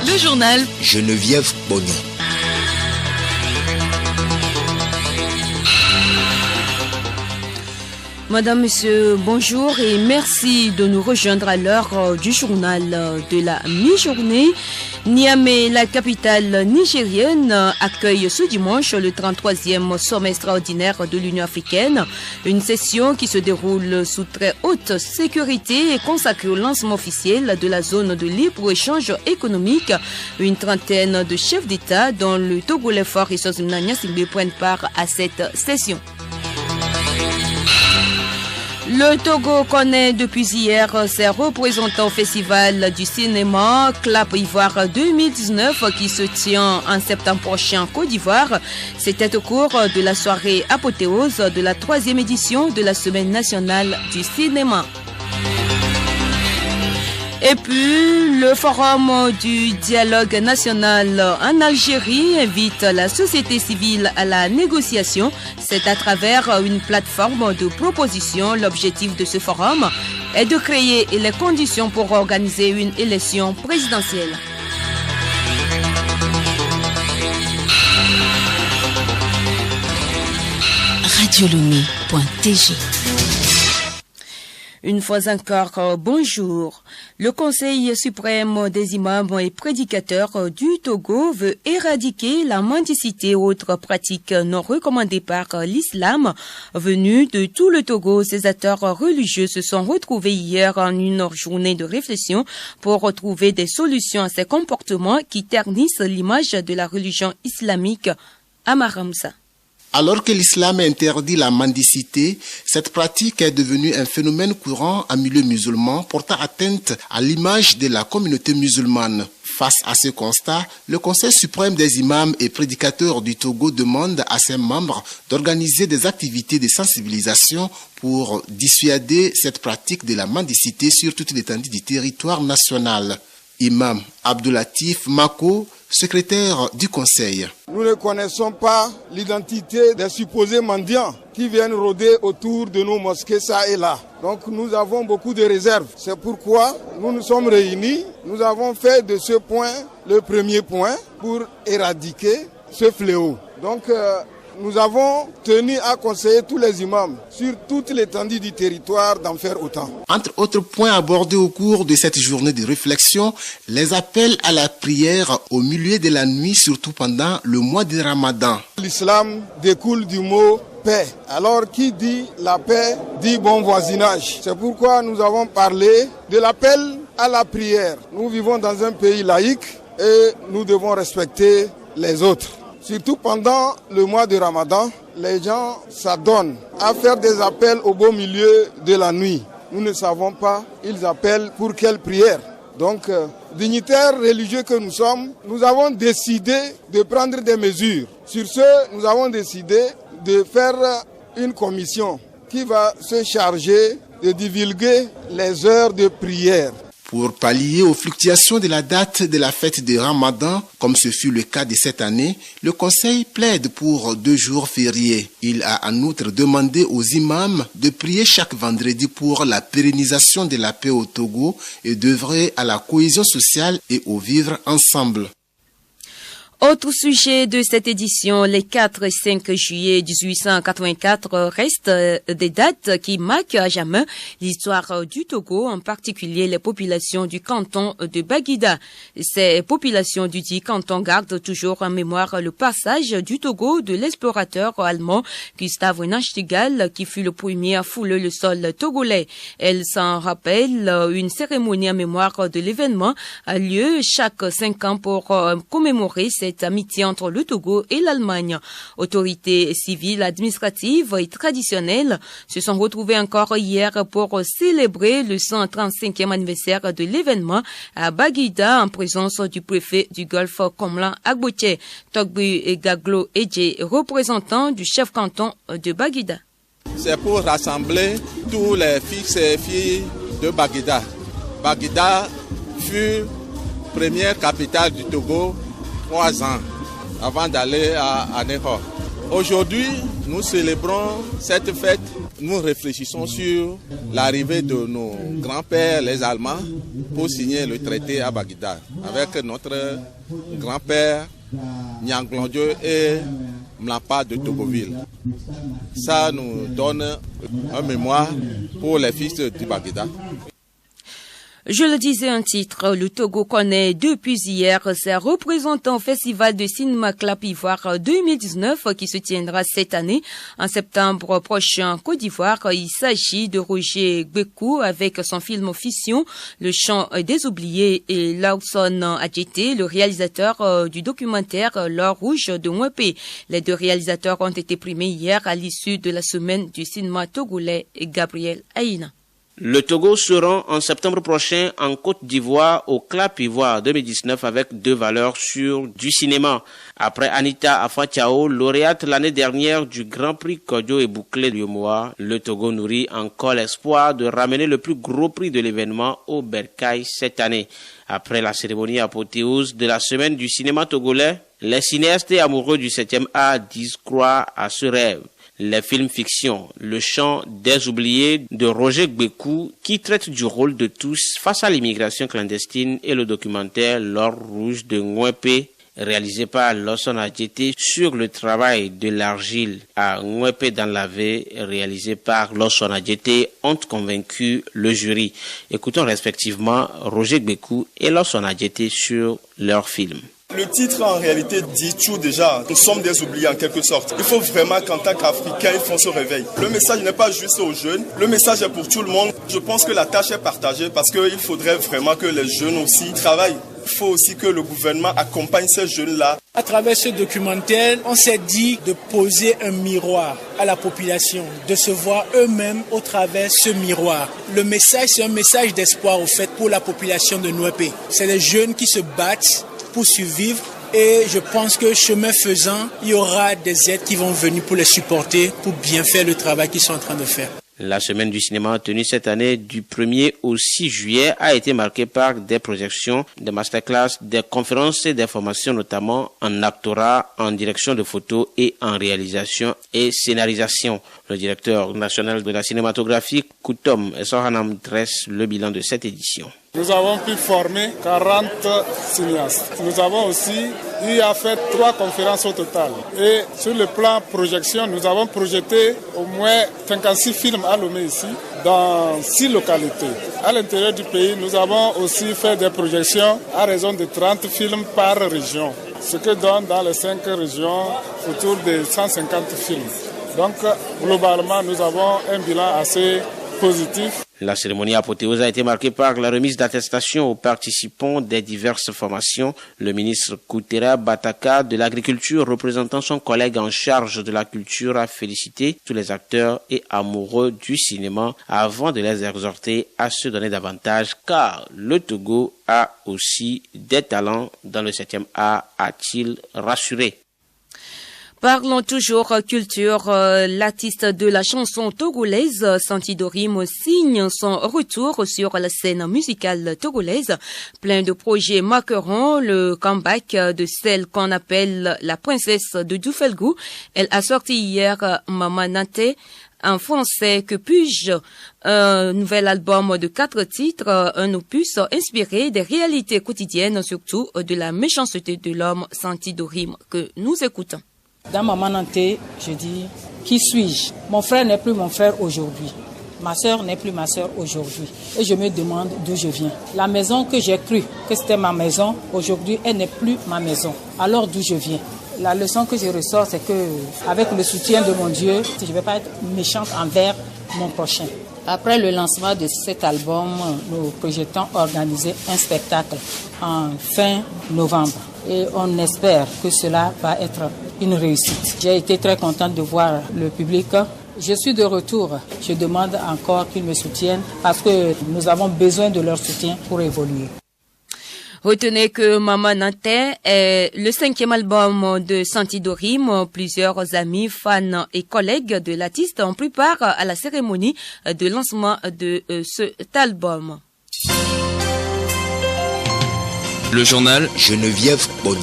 Le journal Geneviève Bognon. Madame, Monsieur, bonjour et merci de nous rejoindre à l'heure du journal de la mi-journée. Niamey, la capitale nigérienne, accueille ce dimanche le 33e sommet extraordinaire de l'Union africaine. Une session qui se déroule sous très haute sécurité et consacrée au lancement officiel de la zone de libre-échange économique. Une trentaine de chefs d'État, dont le Togolais Faure et Sozimna Gnassingbé, prennent part à cette session. Le Togo connaît depuis hier ses représentants au Festival du cinéma Clap Ivoire 2019 qui se tient en septembre prochain en Côte d'Ivoire. C'était au cours de la soirée apothéose de la 3e édition de la Semaine nationale du cinéma. Et puis, le Forum du dialogue national en Algérie invite la société civile à la négociation. C'est à travers une plateforme de proposition. L'objectif de ce forum est de créer les conditions pour organiser une élection présidentielle. radiolomé.tg. Une fois encore, bonjour. Le Conseil suprême des imams et prédicateurs du Togo veut éradiquer la mendicité et autres pratiques non recommandées par l'islam. Venus de tout le Togo, ces acteurs religieux se sont retrouvés hier en une journée de réflexion pour retrouver des solutions à ces comportements qui ternissent l'image de la religion islamique. Amaramsa. Alors que l'islam interdit la mendicité, cette pratique est devenue un phénomène courant en milieu musulman portant atteinte à l'image de la communauté musulmane. Face à ce constat, le Conseil suprême des imams et prédicateurs du Togo demande à ses membres d'organiser des activités de sensibilisation pour dissuader cette pratique de la mendicité sur toute l'étendue du territoire national. Imam Abdoulatif Mako, secrétaire du Conseil. Nous ne connaissons pas l'identité des supposés mendiants qui viennent rôder autour de nos mosquées ça et là. Donc nous avons beaucoup de réserves. C'est pourquoi nous nous sommes réunis. Nous avons fait de ce point le premier point pour éradiquer ce fléau. Donc nous avons tenu à conseiller tous les imams sur toute l'étendue du territoire d'en faire autant. Entre autres points abordés au cours de cette journée de réflexion, les appels à la prière au milieu de la nuit, surtout pendant le mois de Ramadan. L'islam découle du mot paix. Alors qui dit la paix dit bon voisinage. C'est pourquoi nous avons parlé de l'appel à la prière. Nous vivons dans un pays laïque et nous devons respecter les autres. Surtout pendant le mois de Ramadan, les gens s'adonnent à faire des appels au beau milieu de la nuit. Nous ne savons pas, ils appellent pour quelle prière. Donc, dignitaires religieux que nous sommes, nous avons décidé de prendre des mesures. Sur ce, nous avons décidé de faire une commission qui va se charger de divulguer les heures de prière. Pour pallier aux fluctuations de la date de la fête de Ramadan, comme ce fut le cas de cette année, le Conseil plaide pour 2 jours fériés. Il a en outre demandé aux imams de prier chaque vendredi pour la pérennisation de la paix au Togo et d'œuvrer à la cohésion sociale et au vivre ensemble. Autre sujet de cette édition, les 4 et 5 juillet 1884 restent des dates qui marquent à jamais l'histoire du Togo, en particulier les populations du canton de Baguida. Ces populations du dit canton gardent toujours en mémoire le passage du Togo de l'explorateur allemand Gustave Nachtigal, qui fut le premier à fouler le sol togolais. Elles s'en rappellent, une cérémonie en mémoire de l'événement a lieu chaque 5 ans pour commémorer cette amitié entre le Togo et l'Allemagne. Autorités civiles, administratives et traditionnelles se sont retrouvées encore hier pour célébrer le 135e anniversaire de l'événement à Baguida en présence du préfet du Golfe Komlan Agboche, Togbu et Gaglo Eje, représentant du chef canton de Baguida. C'est pour rassembler tous les fils et filles de Baguida. Baguida fut première capitale du Togo 3 ans avant d'aller à Ného. Aujourd'hui, nous célébrons cette fête nous réfléchissons sur l'arrivée de nos grands-pères, les Allemands, pour signer le traité à Baguida avec notre grand-père Nyanglondio et Mlapa de Togoville. Ça nous donne un mémoire pour les fils du Baguida. Je le disais en titre, le Togo connaît depuis hier ses représentants au Festival de cinéma Clap Ivoire 2019 qui se tiendra cette année en septembre prochain en Côte d'Ivoire. Il s'agit de Roger Gbekou avec son film Fission, Le Chant des Oubliés, et Lawson Adjeté, le réalisateur du documentaire L'Or Rouge de Mwepé. Les deux réalisateurs ont été primés hier à l'issue de la semaine du cinéma togolais. Gabriel Aïna. Le Togo se rend en septembre prochain en Côte d'Ivoire au Clap Ivoire 2019 avec deux valeurs sûres du cinéma. Après Anita Afatiao, lauréate l'année dernière du Grand Prix Kodjo et Bouclé du Moa, le Togo nourrit encore l'espoir de ramener le plus gros prix de l'événement au Bercail cette année. Après la cérémonie apothéose de la semaine du cinéma togolais, les cinéastes et amoureux du 7e art disent croire à ce rêve. Les films fiction, Le Chant des Oubliés de Roger Gbekou, qui traite du rôle de tous face à l'immigration clandestine, et le documentaire L'Or Rouge de Mwepé, réalisé par Lawson Adjeté sur le travail de l'argile à Mwepé dans la Vée, réalisé par Lawson Adjeté, ont convaincu le jury. Écoutons respectivement Roger Gbekou et Lawson Adjeté sur leur film. Le titre en réalité dit tout déjà, nous sommes des oubliés en quelque sorte. Il faut vraiment qu'en tant qu'Africains, ils font ce réveil. Le message n'est pas juste aux jeunes, le message est pour tout le monde. Je pense que la tâche est partagée parce qu'il faudrait vraiment que les jeunes aussi travaillent. Il faut aussi que le gouvernement accompagne ces jeunes-là. À travers ce documentaire, on s'est dit de poser un miroir à la population, de se voir eux-mêmes au travers ce miroir. Le message, c'est un message d'espoir au fait pour la population de Nwepé. C'est les jeunes qui se battent pour survivre, et je pense que chemin faisant, il y aura des aides qui vont venir pour les supporter, pour bien faire le travail qu'ils sont en train de faire. La semaine du cinéma tenue cette année du 1er au 6 juillet a été marquée par des projections, des masterclass, des conférences et des formations, notamment en actorat, en direction de photos et en réalisation et scénarisation. Le directeur national de la cinématographie, Koutom Essohanam, dresse le bilan de cette édition. Nous avons pu former 40 cinéastes. Nous avons aussi eu à faire 3 conférences au total. Et sur le plan projection, nous avons projeté au moins 56 films à Lomé ici, dans 6 localités. À l'intérieur du pays, nous avons aussi fait des projections à raison de 30 films par région, ce que donne dans les 5 régions autour de 150 films. Donc, globalement, nous avons un bilan assez positif. La cérémonie apothéose a été marquée par la remise d'attestations aux participants des diverses formations. Le ministre Koutera Bataka de l'Agriculture, représentant son collègue en charge de la culture, a félicité tous les acteurs et amoureux du cinéma avant de les exhorter à se donner davantage, car le Togo a aussi des talents dans le 7e art, a-t-il rassuré. Parlons toujours culture. L'artiste de la chanson togolaise, Santi Dorim, signe son retour sur la scène musicale togolaise. Plein de projets marqueront le comeback de celle qu'on appelle la princesse de Doufelgou. Elle a sorti hier Maman Nante. En français, que puis-je? Un nouvel album de 4 titres, un opus inspiré des réalités quotidiennes, surtout de la méchanceté de l'homme, Santi Dorim, que nous écoutons. Dans Maman Nante, je dis, qui suis-je? Mon frère n'est plus mon frère aujourd'hui. Ma sœur n'est plus ma sœur aujourd'hui. Et je me demande d'où je viens. La maison que j'ai cru que c'était ma maison, aujourd'hui, elle n'est plus ma maison. Alors d'où je viens? La leçon que je ressors, c'est que avec le soutien de mon Dieu, je ne vais pas être méchante envers mon prochain. Après le lancement de cet album, nous projetons organiser un spectacle en fin novembre. Et on espère que cela va être une réussite. J'ai été très contente de voir le public. Je suis de retour. Je demande encore qu'ils me soutiennent parce que nous avons besoin de leur soutien pour évoluer. Retenez que Maman Nante est le 5e album de Santi Dorim. Plusieurs amis, fans et collègues de l'artiste ont pris part à la cérémonie de lancement de cet album. Le journal Geneviève Bognon.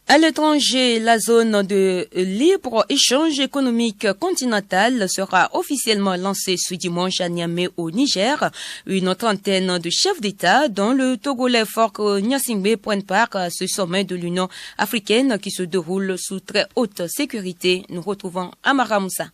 À l'étranger, la zone de libre-échange économique continental sera officiellement lancée ce dimanche à Niamey au Niger. Une trentaine de chefs d'État, dont le Togolais Faure Gnassingbé, prennent part à ce sommet de l'Union africaine qui se déroule sous très haute sécurité. Nous retrouvons Amara Moussa.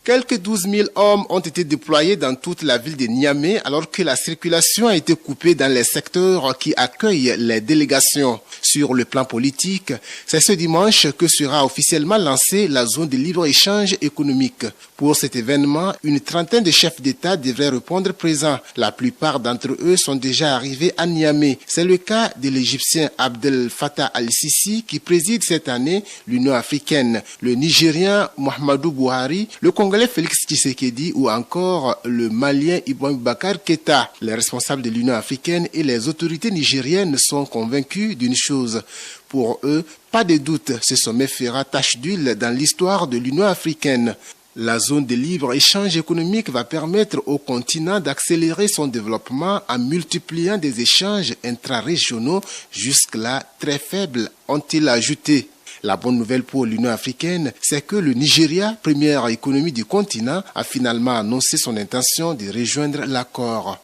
Quelques 12 000 hommes ont été déployés dans toute la ville de Niamey alors que la circulation a été coupée dans les secteurs qui accueillent les délégations. Sur le plan politique, c'est ce dimanche que sera officiellement lancée la zone de libre-échange économique. Pour cet événement, une trentaine de chefs d'État devraient répondre présents. La plupart d'entre eux sont déjà arrivés à Niamey. C'est le cas de l'Égyptien Abdel Fattah al-Sisi qui préside cette année l'Union africaine, le Nigérien Muhammadu Buhari, le Congolais Félix Tshisekedi ou encore le Malien Ibrahim Boubacar Keïta. Les responsables de l'Union africaine et les autorités nigériennes sont convaincus d'une chose. Pour eux, pas de doute, ce sommet fera tache d'huile dans l'histoire de l'Union africaine. La zone de libre-échange économique va permettre au continent d'accélérer son développement en multipliant des échanges intra-régionaux jusque-là très faibles, ont-ils ajouté. La bonne nouvelle pour l'Union africaine, c'est que le Nigeria, première économie du continent, a finalement annoncé son intention de rejoindre l'accord.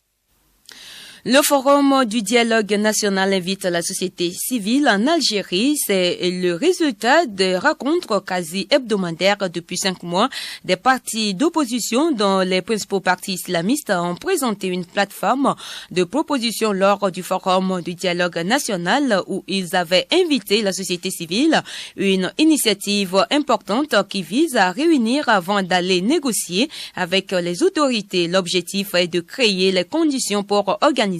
Le Forum du dialogue national invite la société civile en Algérie. C'est le résultat de rencontres quasi hebdomadaires depuis 5 mois. Des partis d'opposition, dont les principaux partis islamistes, ont présenté une plateforme de propositions lors du Forum du dialogue national où ils avaient invité la société civile. Une initiative importante qui vise à réunir avant d'aller négocier avec les autorités. L'objectif est de créer les conditions pour organiser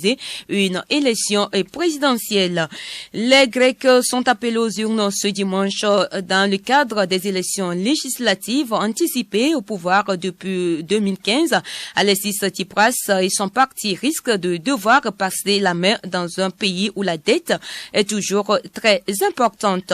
une élection présidentielle. Les Grecs sont appelés aux urnes ce dimanche dans le cadre des élections législatives anticipées au pouvoir depuis 2015. Alexis Tsipras et son parti risquent de devoir passer la main dans un pays où la dette est toujours très importante.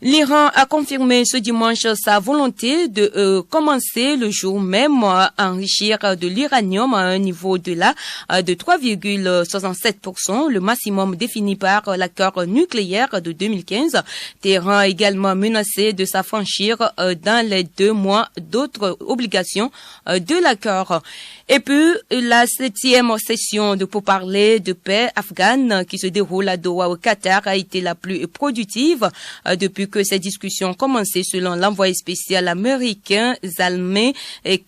L'Iran a confirmé ce dimanche sa volonté de commencer le jour même à enrichir de l'uranium à un niveau de 3,67%, le maximum défini par l'accord nucléaire de 2015. Téhéran a également menacé de s'affranchir dans les 2 mois d'autres obligations de l'accord. Et puis, la 7e session de pourparlers de paix afghane qui se déroule à Doha au Qatar a été la plus productive depuis que ces discussions ont commencé selon l'envoyé spécial américain Zalmay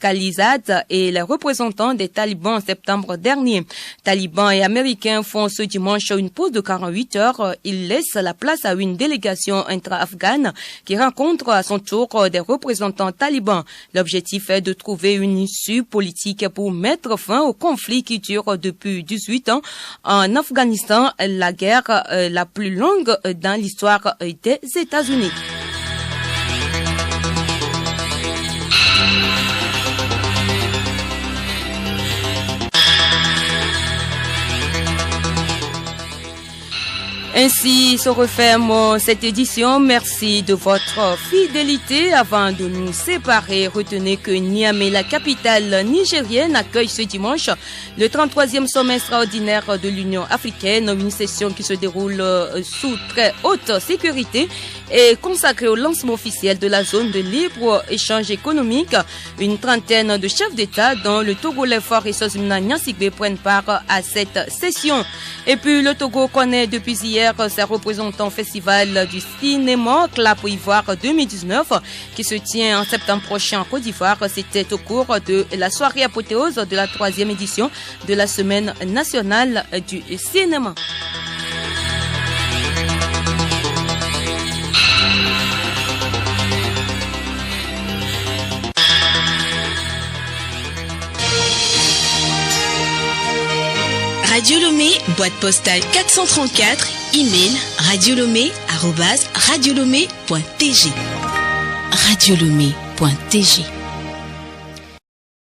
Khalilzad et les représentants des talibans en septembre dernier. Talibans et Américains font ce dimanche une pause de 48 heures. Ils laissent la place à une délégation intra-afghane qui rencontre à son tour des représentants talibans. L'objectif est de trouver une issue politique pour mettre fin au conflit qui dure depuis 18 ans en Afghanistan, la guerre la plus longue dans l'histoire des États-Unis. Ainsi se referme cette édition. Merci de votre fidélité. Avant de nous séparer, retenez que Niamey, la capitale nigérienne, accueille ce dimanche le 33e sommet extraordinaire de l'Union africaine, une session qui se déroule sous très haute sécurité et consacrée au lancement officiel de la zone de libre-échange économique. Une trentaine de chefs d'État, dont le Togolais Faure Gnassingbé, prennent part à cette session. Et puis le Togo connaît depuis hier ses représentants au Festival du cinéma Clap Ivoire 2019 qui se tient en septembre prochain en Côte d'Ivoire. C'était au cours de la soirée apothéose de la 3e édition de la Semaine nationale du cinéma. Radio Lomé, boîte postale 434, email radiolomé@radiolomé.tg. radiolomé.tg